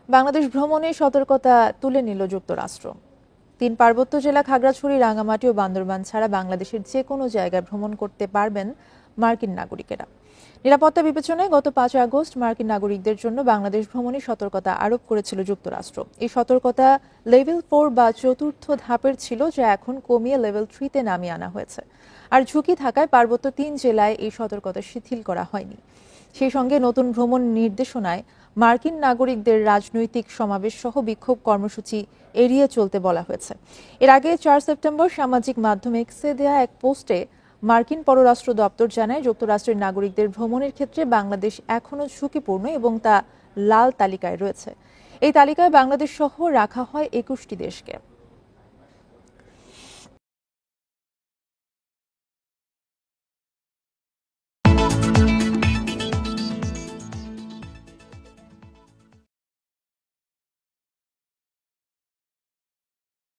বাংলাদেশ ভ্রমণে সতর্কতা তুলে নিল যুক্তরাষ্ট্র। 3 পার্বত্য জেলা খাগড়াছড়ি, রাঙ্গামাটি ও বান্দরবান ছাড়া বাংলাদেশের যে কোনো জায়গায় ভ্রমণ করতে পারবেন মার্কিন নাগরিকেরা। নিরাপত্তা বিবেচনায় গত 5 আগস্ট মার্কিন নাগরিকদের জন্য বাংলাদেশ ভ্রমণে সতর্কতা আরোপ করেছিল যুক্তরাষ্ট্র। এই সতর্কতা লেভেল 4 বা চতুর্থ ধাপের ছিল, যা এখন কমিয়ে লেভেল 3-তে নামিয়ে আনা হয়েছে। আর ঝুঁকি থাকায় পার্বত্য 3 জেলায় এই সতর্কতা শিথিল করা হয়নি। সেই সঙ্গে নতুন ভ্রমণ নির্দেশনায় মার্কিন নাগরিকদের রাজনৈতিক সমাবেশ সহ বিক্ষোভ কর্মসূচি এড়িয়ে চলতে বলা হয়েছে। এর আগে 4 সেপ্টেম্বর সামাজিক মাধ্যমে এক্সে দেয়া এক পোস্টে মার্কিন পররাষ্ট্র দপ্তর জানায়, যুক্তরাষ্ট্রের নাগরিকদের ভ্রমণের ক্ষেত্রে বাংলাদেশ এখনও ঝুঁকিপূর্ণ এবং তা লাল তালিকায় রয়েছে। এই তালিকায় বাংলাদেশ সহ রাখা হয় 21টি দেশকে।